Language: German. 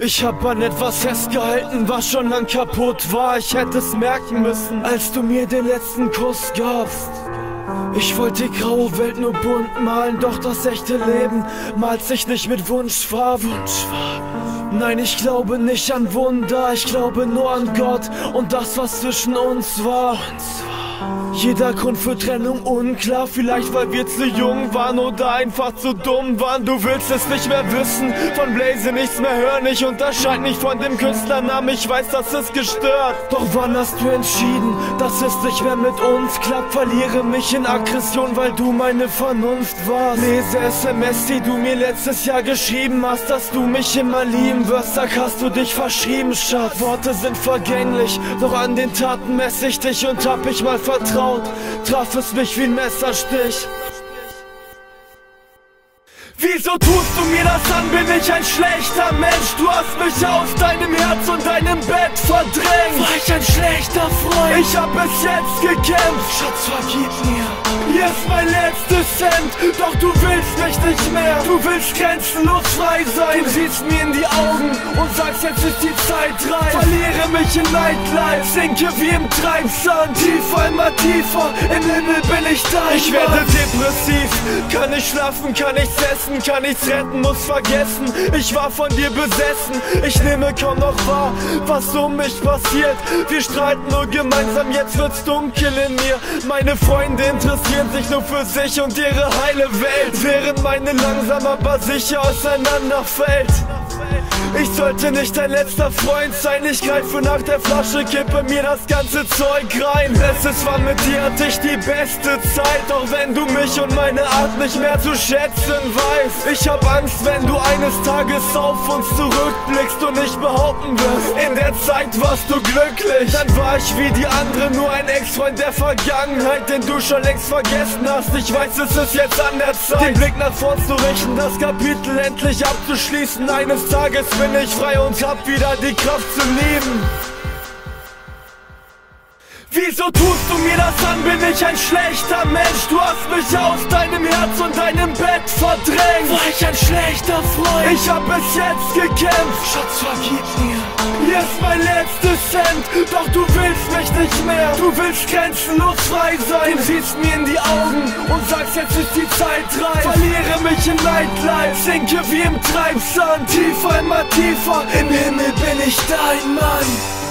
Ich hab an etwas festgehalten, was schon lang kaputt war. Ich hätte es merken müssen, als du mir den letzten Kuss gabst. Ich wollte die graue Welt nur bunt malen, doch das echte Leben malt sich nicht mit Wunschfarben. Nein, ich glaube nicht an Wunder, ich glaube nur an Gott und das, was zwischen uns war. Jeder Grund für Trennung unklar, vielleicht weil wir zu jung waren oder einfach zu dumm waren. Du willst es nicht mehr wissen, von Blaze nichts mehr hören. Ich unterscheide nicht von dem Künstlernamen, ich weiß, das ist gestört. Doch wann hast du entschieden, dass es nicht mehr mit uns klappt? Verliere mich in Aggression, weil du meine Vernunft warst. Lese SMS, die du mir letztes Jahr geschrieben hast, dass du mich immer lieben wirst. Sag, hast du dich verschrieben, Schatz? Worte sind vergänglich, doch an den Taten messe ich dich und hab ich mal vertraut, traf es mich wie ein Messerstich. Wieso tust du mir das an, bin ich ein schlechter Mensch? Du hast mich aus deinem Herz und deinem Bett verdrängt. War ich ein schlechter Freund? Ich hab bis jetzt gekämpft. Schatz, vergib mir. Hier ist mein letztes Cent, doch du willst mich nicht mehr. Du willst grenzenlos frei sein. Du siehst mir in die Augen und sagst, jetzt ist die Zeit reif. Verliere mich in Nightlife, sinke wie im Treibsand. Tiefer, immer tiefer, im Himmel bin ich da. Ich werde depressiv, kann nicht schlafen, kann nichts essen, kann nichts retten, muss vergessen. Ich war von dir besessen, ich nehme kaum noch wahr, was um mich passiert. Wir streiten nur gemeinsam, jetzt wird's dunkel in mir. Meine Freunde interessieren sich nur für sich und ihre heile Welt, während meine langsam aber sicher auseinanderfällt. Ich sollte nicht dein letzter Freund sein. Ich greife nach der Flasche, kippe mir das ganze Zeug rein. Letztes war mit dir, hatte ich die beste Zeit, auch wenn du mich und meine Art nicht mehr zu schätzen weißt. Ich hab Angst, wenn du eines Tages auf uns zurückblickst und nicht behaupten wirst, in der Zeit warst du glücklich. Dann war ich wie die anderen, nur ein Ex-Freund der Vergangenheit, den du schon längst vergessen hast. Ich weiß, es ist jetzt an der Zeit, den Blick nach vorn zu richten, das Kapitel endlich abzuschließen. Eines Tages bin ich frei und hab wieder die Kraft zu lieben. Wieso tust du mir das an, bin ich ein schlechter Mensch? Du hast mich aus deinem Herz und deinem Bett verdrängt. War ich ein schlechter Freund? Ich hab bis jetzt gekämpft. Schatz, vergib mir. Hier ist mein letztes Cent, doch du willst mich nicht mehr. Du willst grenzenlos frei sein. Du siehst mir in die Augen und sagst, jetzt ist die Zeit reif. Verliere mich in Nightlife, sinke wie im Treibsand. Tiefer, immer tiefer, im Himmel bin ich dein Mann.